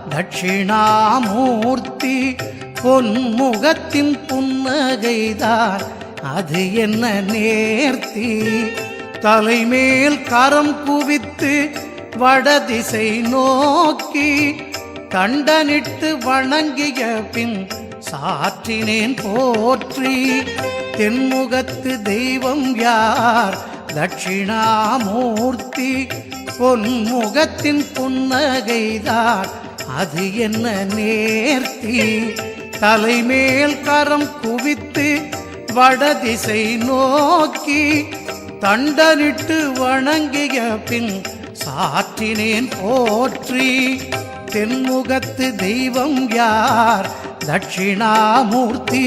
தட்சிணாமூர்த்தி பொன்முகத்தின் புன்னகைதான் அது என்ன நேர்த்தி. தலைமேல் கரம் குவித்து வடதிசை நோக்கி தண்டனிட்டு வணங்கிய பின் சாற்றினேன் போற்றி. தென்முகத்து தெய்வம் யார்? தட்சிணாமூர்த்தி பொன்முகத்தின் புன்னகைதான் அது என்ன நேர்த்தி. தலைமேல் கரம் குவித்து வடதிசை நோக்கி தண்டனிட்டு வணங்கிய பின் சாற்றினேன் போற்றி. தென்முகத்து தெய்வம் யார்? தட்சிணாமூர்த்தி.